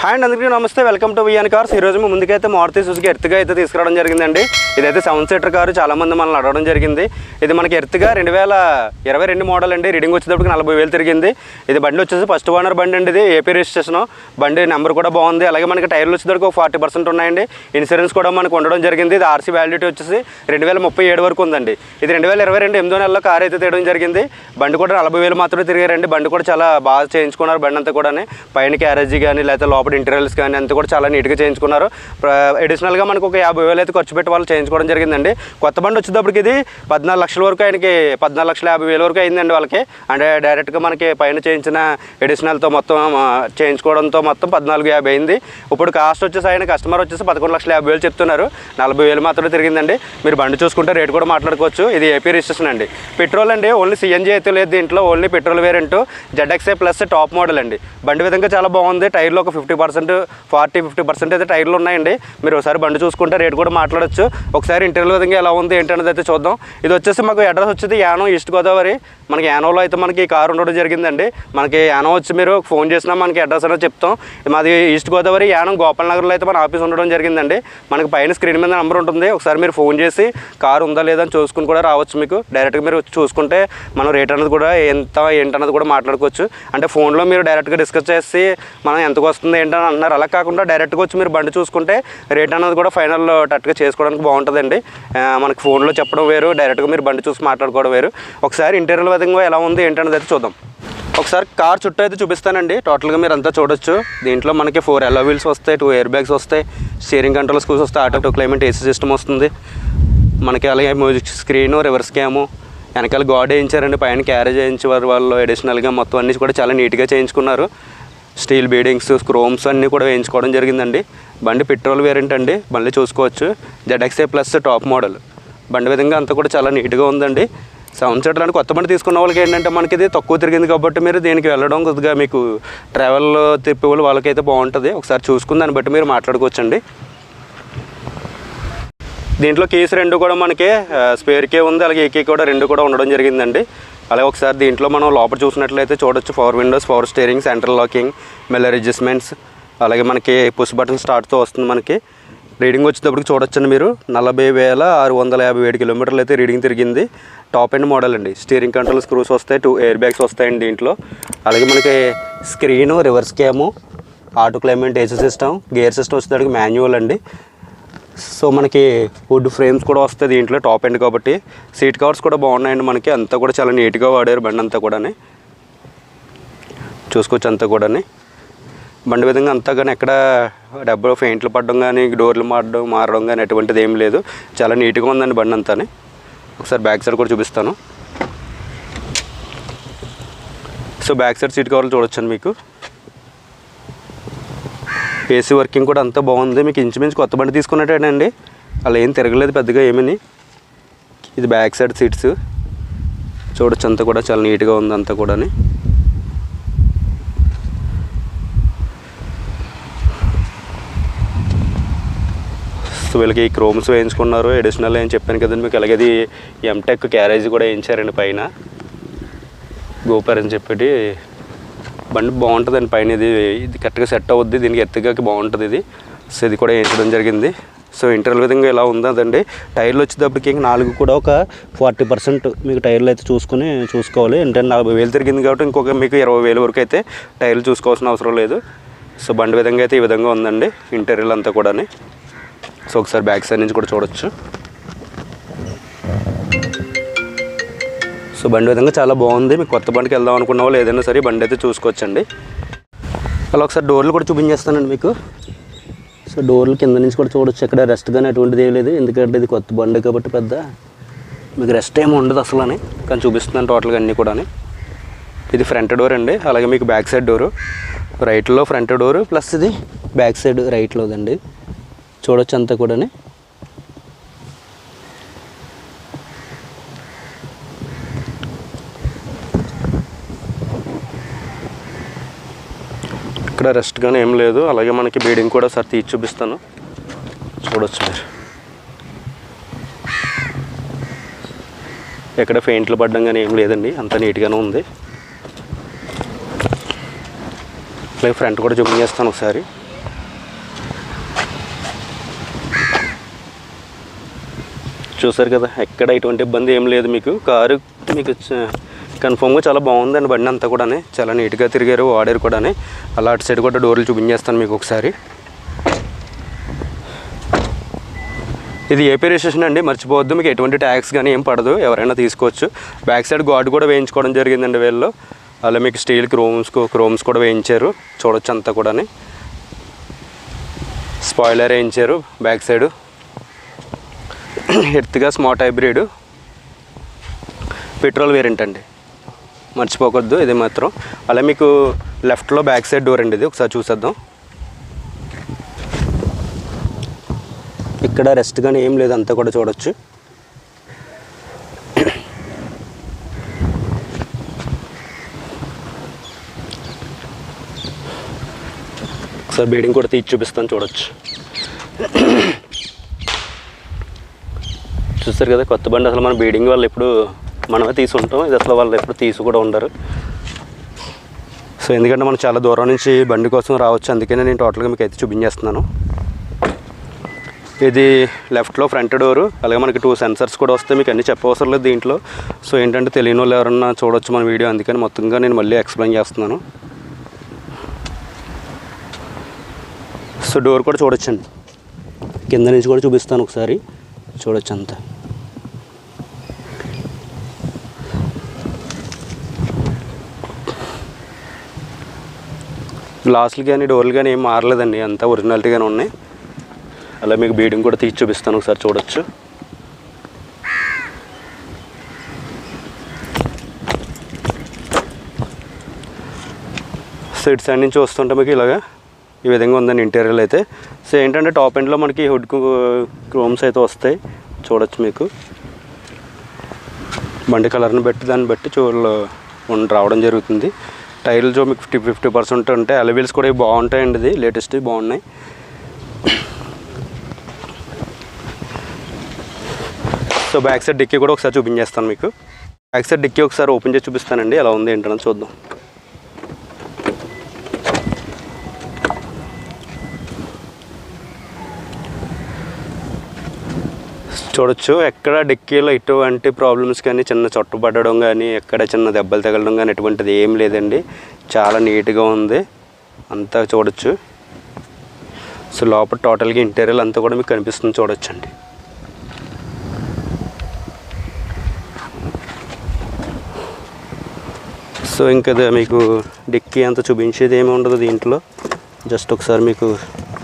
Hi అండి, అందరికీ నమస్తే. Welcome to VN cars. ఈరోజు మీ ముందుకైతే మారుతి సుజుకి ఎర్టిగా అయితే తీసుకురావడం జరిగిందండి. ఇదైతే 7 సీటర్ కారు. చాలామంది మనల్ని అడగడం జరిగింది. ఇది మనకి ఎర్టిగా 2022 మోడల్ అండి. రీడింగ్ వచ్చేటప్పటికి 40,000 తిరిగింది. ఇది బండి వచ్చేసి ఫస్ట్ ఓనర్ బండి అండి. ఇది ఏపీ రిజిస్ట్రేషన్ బండి, నెంబర్ కూడా బాగుంది. అలాగే మనకి టైర్లు వచ్చేటప్పటికి 40% ఉన్నాయండి. ఇన్సూరెన్స్ కూడా మనకు ఉండడం జరిగింది. ఇది ఆర్సీ వ్యాలిడిటీ వచ్చేసి 2037 వరకు ఉందండి. ఇది 2022 8వ నెలలో కారు అయితే తీయడం జరిగింది. బండి కూడా 40,000 మాత్రమే తిరిగారండి. బండి కూడా చాలా బాగా చేయించుకున్నారు. బండి అంతా కూడా పైన క్యారేజీ కానీ లేకపోతే లోపల ఇంటీరియర్స్ కానీ అంతా కూడా చాలా నీట్గా చేయించుకున్నారు. అడిషనల్గా మనకు ఒక 50,000 అయితే ఖర్చు పెట్టి వాళ్ళు చేయించుకోవడం జరిగిందండి. కొత్త బండి వచ్చేటప్పటికి ఇది 14 లక్షల వరకు, ఆయనకి 14,50,000 వరకు అయిందండి వాళ్ళకి. అంటే డైరెక్ట్గా మనకి పైన చేయించిన అడిషనల్తో మొత్తం చేయించుకోవడంతో మొత్తం 14,50,000 అయింది. ఇప్పుడు కాస్ట్ వచ్చేసి ఆయన కస్టమర్ వచ్చేసి 11,50,000 చెప్తున్నారు. 40,000 మాత్రమే తిరిగిందండి. మీరు బండి చూసుకుంటే రేట్ కూడా మాట్లాడుకోవచ్చు. ఇది ఏపీ రిజిస్ట్రేషన్ అండి. పెట్రోల్ అండి, ఓన్లీ సిఎన్జీ అయితే లేదు దీంట్లో, only petrol variant ZXA plus top model అండి. బండి విధంగా చాలా బాగుంది. టైర్లో ఒక 50% అయితే టైర్లు ఉన్నాయండి. మీరు ఒకసారి బండి చూసుకుంటే రేట్ కూడా మాట్లాడచ్చు. ఒకసారి ఇంటర్వ్యూ విధంగా ఎలా ఉంది ఏంటనేది అయితే చూద్దాం. ఇది వచ్చేసి మాకు అడ్రస్ వచ్చేది యానం, ఈస్ట్ గోదావరి. మనకి యానంలో అయితే మనకి ఈ కారు ఉండడం జరిగిందండి. మనకి యానం వచ్చి మీరు ఫోన్ చేసినా మనకి అడ్రస్ అనేది చెప్తాం. మాది ఈస్ట్ గోదావరి యానం గోపాల్ నగర్లో అయితే మన ఆఫీస్ ఉండడం జరిగిందండి. మనకి పైన స్క్రీన్ మీద నెంబర్ ఉంటుంది. ఒకసారి మీరు ఫోన్ చేసి కారు ఉందా లేదా అని చూసుకుని కూడా రావచ్చు. మీకు డైరెక్ట్గా మీరు చూసుకుంటే మనం రేట్ అనేది కూడా ఏంటన్నది కూడా మాట్లాడుకోవచ్చు. అంటే ఫోన్లో మీరు డైరెక్ట్గా డిస్కస్ చేసి మనం ఎంతకు వస్తుంది ఏంటని అంటున్నారు. అలా కాకుండా డైరెక్ట్గా వచ్చి మీరు బండి చూసుకుంటే రేట్ అనేది కూడా ఫైనల్ టట్గా చేసుకోవడానికి బాగుంటుందండి. మనకి ఫోన్లో చెప్పడం వేరు, డైరెక్ట్గా మీరు బండి చూసి మాట్లాడుకోవడం వేరు. ఒకసారి ఇంటీరియర్ విధంగా ఎలా ఉంది ఏంటనేది అయితే చూద్దాం. ఒకసారి కార్ చుట్టూ అయితే చూపిస్తానండి. టోటల్గా మీరు అంతా చూడొచ్చు. దీంట్లో మనకి 4 alloy wheels వస్తాయి, 2 air bags వస్తాయి, స్టీరింగ్ కంట్రోల్ స్కూల్స్ వస్తాయి, ఆటో క్లైమేట్ AC సిస్టమ్ వస్తుంది మనకి. అలాగే మ్యూజిక్ స్క్రీను, రివర్స్ క్యాము, వెనకాల గాడ్ వేయించారండి. పైన క్యారేజ్ వేయించారు వాళ్ళు అడిషనల్గా. మొత్తం అన్నీ కూడా చాలా నీట్గా చేయించుకున్నారు. స్టీల్ బీడింగ్స్, క్రోమ్స్ అన్నీ కూడా వేయించుకోవడం జరిగిందండి. బండి పెట్రోల్ వేరియంట్ అండి. బండి చూసుకోవచ్చు. ZXA plus top model. బండి విధంగా అంతా కూడా చాలా నీట్గా ఉందండి. 7 సీటర్ అంటే కొత్త బండి తీసుకున్న వాళ్ళకి ఏంటంటే మనకి ఇది తక్కువ తిరిగింది కాబట్టి మీరు దీనికి వెళ్ళడం కొద్దిగా మీకు ట్రావెల్ తిప్పే వాళ్ళకైతే బాగుంటుంది. ఒకసారి చూసుకుని దాన్ని బట్టి మీరు మాట్లాడుకోవచ్చండి. దీంట్లో కీస్ 2 కూడా మనకి స్పేర్ కీ ఉంది, అలాగే ఏకీ కూడా 2 కూడా ఉండడం జరిగిందండి. అలాగే ఒకసారి దీంట్లో మనం లోపల చూసినట్లయితే చూడొచ్చు. Power Windows, power steering, central locking, mirror adjustments, అలాగే మనకి పుష్ బటన్ స్టార్ట్తో వస్తుంది. మనకి రీడింగ్ వచ్చేటప్పటికి చూడొచ్చండి మీరు 40,657 కిలోమీటర్లు అయితే రీడింగ్ తిరిగింది. టాప్ ఎండ్ మోడల్ అండి. స్టీరింగ్ కంట్రోల్ స్క్రూస్ వస్తాయి, 2 air bags వస్తాయండి దీంట్లో. అలాగే మనకి screen, reverse cam, auto climate AC system, gear system వచ్చేటప్పటికి మాన్యువల్ అండి. సో మనకి వుడ్ ఫ్రేమ్స్ కూడా వస్తాయి దీంట్లో, టాప్ ఎండ్ కాబట్టి. సీట్ కవర్స్ కూడా బాగున్నాయండి మనకి. అంతా కూడా చాలా నీట్గా వాడారు బండి అంతా కూడా చూసుకోవచ్చు. అంతా కూడా బండి విధంగా అంతా కానీ ఎక్కడ డబ్బులు పెయింట్లు పడడం కానీ డోర్లు మారడం కానీ అటువంటిది ఏం లేదు. చాలా నీట్గా ఉందండి బండి అంతా. ఒకసారి బ్యాక్ సైడ్ కూడా చూపిస్తాను. సో బ్యాక్ సైడ్ సీట్ కవర్లు చూడొచ్చండి మీకు. AC వర్కింగ్ కూడా అంతా బాగుంది. మీకు ఇంచుమించు కొత్త బండి తీసుకున్నట్టేనండి. అలా ఏం తిరగలేదు పెద్దగా ఏమని. ఇది బ్యాక్ సైడ్ సీట్స్ చూడొచ్చు. అంతా కూడా చాలా నీట్గా ఉంది అంతా కూడా. సో వీళ్ళకి ఈ క్రోమ్స్ వేయించుకున్నారు అడిషనల్ అని చెప్పాను కదండి మీకు. అలాగే ఇది ఎంటెక్ క్యారేజ్ కూడా వేయించారండి పైన, గోపర్ అని చెప్పి. బండి బాగుంటుందండి పైన. ఇది కరెక్ట్గా సెట్ అవుద్ది దీనికి, ఎత్తుగాకి బాగుంటుంది ఇది. సో ఇది కూడా వేయించడం జరిగింది. సో ఇంటర్వల్ విధంగా ఎలా ఉందండి. టైర్లు వచ్చేటప్పటికి 4 కూడా ఒక 40% మీకు టైర్లు అయితే చూసుకోవాలి. అంటే 40,000 తిరిగింది కాబట్టి ఇంకొక మీకు 20,000 వరకు అయితే టైర్లు చూసుకోవాల్సిన అవసరం లేదు. సో బండి విధంగా అయితే ఈ విధంగా ఉందండి ఇంటీరియర్ అంతా కూడా. సో ఒకసారి బ్యాక్ సైడ్ నుంచి కూడా చూడొచ్చు. సో బండి విధంగా చాలా బాగుంది. మీకు కొత్త బండికి వెళ్దాం అనుకున్న వాళ్ళు ఏదైనా సరే బండి అయితే చూసుకోవచ్చండి. అలా ఒకసారి డోర్లు కూడా చూపించేస్తానండి మీకు. సో డోర్లు కింద నుంచి కూడా చూడొచ్చు. ఎక్కడ రెస్ట్ కానీ అటువంటిది ఏం లేదు. ఎందుకంటే ఇది కొత్త బండి కాబట్టి పెద్ద మీకు రెస్ట్ ఏమి ఉండదు అసలు కానీ చూపిస్తున్నాను టోటల్గా అన్నీ కూడా. ఇది ఫ్రంట్ డోర్ అండి. అలాగే మీకు బ్యాక్ సైడ్ డోరు, రైట్లో ఫ్రంట్ డోరు ప్లస్ ఇది బ్యాక్ సైడ్ రైట్లోదండి. చూడొచ్చు అంతా కూడా. ఇక్కడ రెస్ట్ కానీ ఏం లేదు. అలాగే మనకి బీడింగ్ కూడా సార్ తీసి చూపిస్తాను, చూడొచ్చు మీరు. ఎక్కడ పెయింట్లు పడడం కానీ ఏం లేదండి, అంత నీట్గానే ఉంది. అలాగే ఫ్రంట్ కూడా చూపించేస్తాను ఒకసారి. చూసారు కదా, ఎక్కడ ఎటువంటి ఇబ్బంది ఏం లేదు. మీకు కారు మీకు కన్ఫామ్గా చాలా బాగుందండి. బండి అంతా కూడా చాలా నీట్గా తిరిగారు, వాడారు కూడా. అలా అటు సైడ్ కూడా డోర్లు చూపించేస్తాను మీకు ఒకసారి. ఇది ఏపీ రిజిస్ట్రేషన్ అండి, మర్చిపోవద్దు. మీకు ఎటువంటి ట్యాక్స్ కానీ ఏం పడదు, ఎవరైనా తీసుకోవచ్చు. బ్యాక్ సైడ్ గార్డ్ కూడా వేయించుకోవడం జరిగిందండి వీళ్ళు. అలా మీకు స్టీల్ క్రోమ్స్ కూడా వేయించారు, చూడొచ్చు అంతా కూడా. స్పాయిలర్ వేయించారు back side. Ertiga smart hybrid petrol variant అండి, మర్చిపోకూడదు ఇది మాత్రం. అలా మీకు లెఫ్ట్లో బ్యాక్ సైడ్ డోర్ అండి, ఇది ఒకసారి చూసేద్దాం. ఇక్కడ రెస్ట్ కానీ ఏం లేదు, అంతా కూడా చూడొచ్చు. ఒకసారి బీడింగ్ కూడా తీసి చూపిస్తాను, చూడొచ్చు. చూస్తారు కదా, కొత్త బండి. అసలు మన బీడింగ్ వాళ్ళు ఎప్పుడు మనమే తీసుకుంటాం, ఇది అసలు వాళ్ళు ఎప్పుడు తీసి కూడా ఉండరు. సో ఎందుకంటే మనం చాలా దూరం నుంచి బండి కోసం రావచ్చు, అందుకనే నేను టోటల్గా మీకు అయితే చూపించేస్తున్నాను. ఇది లెఫ్ట్లో ఫ్రంట్ డోరు. అలాగే మనకి 2 సెన్సర్స్ కూడా వస్తాయి, మీకు అన్నీ చెప్పవసరం లేదు దీంట్లో. సో ఏంటంటే తెలియని వాళ్ళు ఎవరన్నా చూడొచ్చు మన వీడియో, అందుకని మొత్తంగా నేను మళ్ళీ ఎక్స్ప్లెయిన్ చేస్తున్నాను. సో డోర్ కూడా చూడొచ్చండి, కింద నుంచి కూడా చూపిస్తాను ఒకసారి, చూడొచ్చు అంతా. గ్లాసులు కానీ డోర్లు కానీ ఏం మారలేదండి, అంతా ఒరిజినాలిటీగానే ఉన్నాయి. అలా మీకు బీడింగ్ కూడా తీసి చూపిస్తాను, ఒకసారి చూడొచ్చు. సో ఇటు సైడ్ నుంచి వస్తుంటే మీకు ఇలాగా ఈ విధంగా ఉందండి ఇంటీరియర్ అయితే. సో ఏంటంటే టాప్ ఎండ్లో మనకి హుడ్ క్రోమ్స్ అయితే వస్తాయి, చూడొచ్చు. మీకు బండి కలర్ని బట్టి దాన్ని బట్టి రావడం జరుగుతుంది. టైర్లు మీకు 50% ఉంటాయి. అలవీల్స్ కూడా బాగుంటాయండి, ఇది లేటెస్ట్ బాగున్నాయి. సో బ్యాక్ సైడ్ డిక్కీ కూడా ఒకసారి చూపించేస్తాను మీకు. బ్యాక్ సైడ్ డిక్కీ ఒకసారి ఓపెన్ చేసి చూపిస్తానండి, ఎలా ఉంది ఏంటని చూద్దాం. చూడొచ్చు, ఎక్కడ డిక్కీలో ఎటువంటి ప్రాబ్లమ్స్ కానీ, చిన్న చొట్టు పడడం కానీ, ఎక్కడ చిన్న దెబ్బలు తగలడం కానీ ఎటువంటిది ఏం లేదండి. చాలా నీట్గా ఉంది అంతా, చూడొచ్చు. సో లోపల టోటల్గా ఇంటీరియర్ అంతా కూడా మీకు కనిపిస్తుంది, చూడొచ్చండి. సో ఇంకా మీకు డిక్కీ అంతా చూపించేది ఏమి ఉండదు దీంట్లో. జస్ట్ ఒకసారి మీకు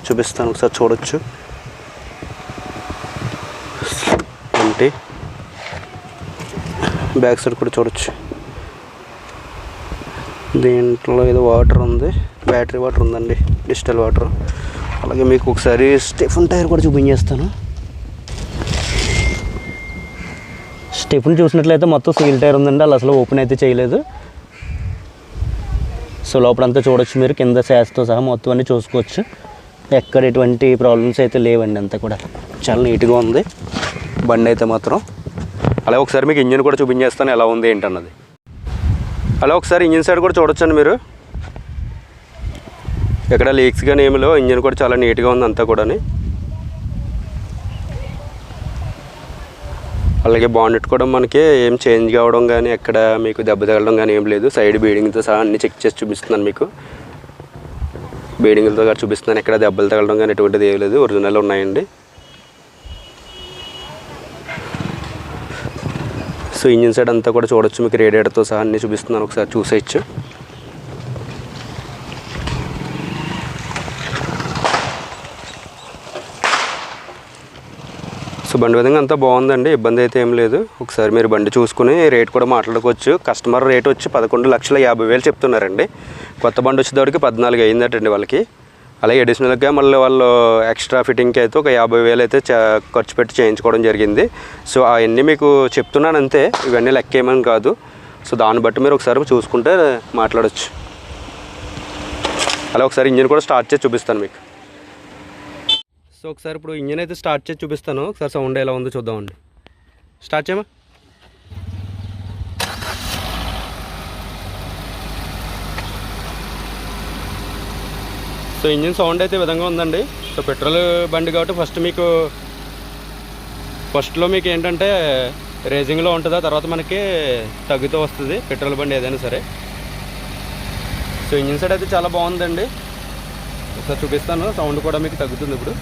చూపిస్తాను, ఒకసారి చూడొచ్చు. అంటే బ్యాక్ సైడ్ కూడా చూడొచ్చు. దీంట్లో ఏదో వాటర్ ఉంది, బ్యాటరీ వాటర్ ఉందండి, డిజిటల్ వాటర్. అలాగే మీకు ఒకసారి స్టెఫన్ టైర్ కూడా చూపించేస్తాను. స్టెఫన్ చూసినట్లయితే మొత్తం సీల్ టైర్ ఉందండి, అలా అసలు ఓపెన్ అయితే చేయలేదు. సో లోపలంతా చూడొచ్చు మీరు, కింద శాస్తో సహా మొత్తం అన్నీ చూసుకోవచ్చు. ఎక్కడ ఎటువంటి ప్రాబ్లమ్స్ అయితే లేవండి, అంతా కూడా చాలా నీట్గా ఉంది బండి అయితే మాత్రం. అలాగే ఒకసారి మీకు ఇంజిన్ కూడా చూపించేస్తాను ఎలా ఉంది ఏంటన్నది. అలా ఒకసారి ఇంజిన్ సైడ్ కూడా చూడొచ్చండి మీరు, ఎక్కడ లీక్స్ కానీ ఏమిలో. ఇంజిన్ కూడా చాలా నీట్గా ఉంది అంతా కూడా. అలాగే బాండెట్ కూడా మనకి ఏం చేంజ్ కావడం కానీ, ఎక్కడ మీకు దెబ్బ తగలడం కానీ ఏం లేదు. సైడ్ బీడింగ్తో సహా అన్నీ చెక్ చేసి చూపిస్తున్నాను మీకు, బీడింగ్లతో కూడా చూపిస్తున్నాను. ఎక్కడ దెబ్బలు తగలడం కానీ ఎటువంటిది ఏం లేదు, ఒరిజినల్ ఉన్నాయండి. సో ఇంజిన్ సైడ్ అంతా కూడా చూడొచ్చు మీకు, రేడియేటర్తో సహా అన్నీ చూపిస్తున్నాను, ఒకసారి చూసేయచ్చు. సో బండి విధంగా అంతా బాగుందండి, ఇబ్బంది అయితే ఏం లేదు. ఒకసారి మీరు బండి చూసుకుని రేట్ కూడా మాట్లాడుకోవచ్చు. కస్టమర్ రేట్ వచ్చి 11,50,000 చెప్తున్నారండి. కొత్త బండి వచ్చేటప్పటికి 14 అయిందటండి వాళ్ళకి. అలాగే అడిషనల్గా మళ్ళీ వాళ్ళు ఎక్స్ట్రా ఫిట్టింగ్కి అయితే ఒక 50,000 అయితే ఖర్చు పెట్టి చేయించుకోవడం జరిగింది. సో అవన్నీ మీకు చెప్తున్నాను అంతే, ఇవన్నీ లెక్కేమని కాదు. సో దాన్ని బట్టి మీరు ఒకసారి చూసుకుంటే మాట్లాడచ్చు. అలా ఒకసారి ఇంజిన్ కూడా స్టార్ట్ చేసి చూపిస్తాను మీకు. సో ఒకసారి ఇప్పుడు ఇంజిన్ అయితే స్టార్ట్ చేసి చూపిస్తాను, ఒకసారి సౌండ్ ఎలా ఉందో చూద్దామండి. స్టార్ట్ చేయమా. సో ఇంజిన్ సౌండ్ అయితే ఈ విధంగా ఉందండి. సో పెట్రోల్ బండి కాబట్టి ఫస్ట్ మీకు ఫస్ట్లో మీకు ఏంటంటే రేసింగ్లో ఉంటుందా, తర్వాత మనకి తగ్గుతూ వస్తుంది పెట్రోల్ బండి ఏదైనా సరే. సో ఇంజిన్ సైడ్ అయితే చాలా బాగుందండి. ఒకసారి చూపిస్తాను, సౌండ్ కూడా మీకు తగ్గుతుంది ఇప్పుడు.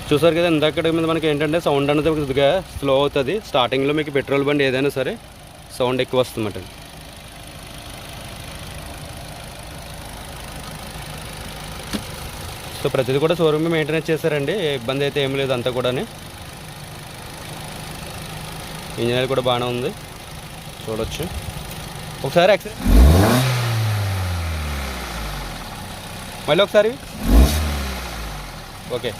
చూసారు కదా, ఇందాక మీద మనకి ఏంటంటే సౌండ్ అనేది కొద్దిగా స్లో అవుతుంది. స్టార్టింగ్లో మీకు పెట్రోల్ బండి ఏదైనా సరే సౌండ్ ఎక్కువ వస్తుందన్నమాట. సో ప్రతిదీ కూడా షోరూమ్ మెయింటెనెన్స్ చేశారండి, ఇబ్బంది అయితే ఏం లేదు అంతా కూడా. ఇంజనీర్ కూడా బాగానే ఉంది, చూడొచ్చు ఒకసారి. మళ్ళీ ఒకసారి ఓకే.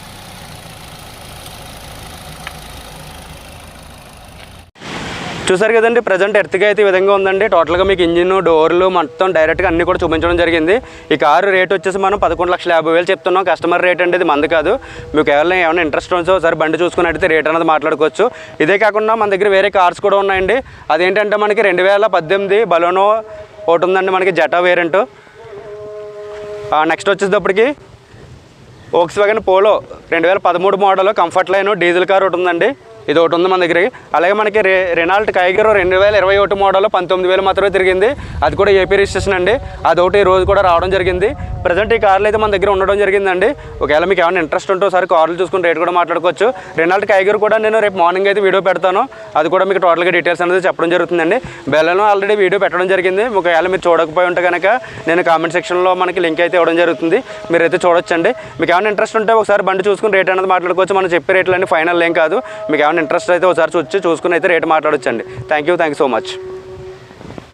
చూసారు కదండి, ప్రజెంట్ ఎర్త్గా అయితే ఈ విధంగా ఉందండి. టోటల్గా మీకు ఇంజిన్, డోర్లు మొత్తం డైరెక్ట్గా అన్నీ కూడా చూపించడం జరిగింది. ఈ కారు రేట్ వచ్చేసి మనం 11,50,000 చెప్తున్నాం. కస్టమర్ రేట్ అంటే ఇది మంది కాదు. మీకు ఏమైనా ఇంట్రెస్ట్ ఉందో ఒకసారి బండి చూసుకున్నట్టయితే రేట్ అనేది మాట్లాడుకోవచ్చు. ఇదే కాకుండా మన దగ్గర వేరే కార్స్ కూడా ఉన్నాయండి. అదేంటంటే మనకి 2018 బలోనో ఒకటి ఉందండి, మనకి జెటా వేరియంట్. నెక్స్ట్ వచ్చేటప్పటికి Volkswagen polo 2013 model comfort line diesel car ఒకటి ఉందండి, ఇది ఒకటి ఉంది మన దగ్గర. అలాగే మనకి రెనాల్ట్ కైగర్ 2021 మోడల్ 19,000 మాత్రమే తిరిగింది, అది కూడా ఏపీ రిజిస్ట్రేషన్ అండి. అదొకటి రోజు కూడా రావడం జరిగింది. ప్రజెంట్ ఈ కార్లు అయితే మన దగ్గర ఉండడం జరిగిందండి. ఒకవేళ మీకు ఏమైనా ఇంట్రెస్ట్ ఉంటే ఒకసారి కార్లు చూసుకుని రేట్ కూడా మాట్లాడుకోవచ్చు. రెనాల్ట్ కైగర్ కూడా నేను రేపు మార్నింగ్ అయితే వీడియో పెడతాను, అది కూడా మీకు టోటల్గా డీటెయిల్స్ అనేది చెప్పడం జరుగుతుందండి. బెల్లలో ఆల్రెడీ వీడియో పెట్టడం జరిగింది. ఒకవేళ మీరు చూడకపోయి ఉంటే కనుక నేను కామెంట్ సెక్షన్లో మనకి లింక్ అయితే ఇవ్వడం జరుగుతుంది, మీరైతే చూడొచ్చండి. మీకు ఏమైనా ఇంట్రెస్ట్ ఉంటే ఒకసారి బండి చూసుకుని రేట్ అనేది మాట్లాడుకోవచ్చు. మనం చెప్పే రేట్లు అన్నీ ఫైనల్ ఏం కాదు. మీకు ఏమైనా ఇంట్రెస్ట్ అయితే ఒకసారి చూసుకుని అయితే రేట్ మాట్లాడొచ్చండి. Thank you so much.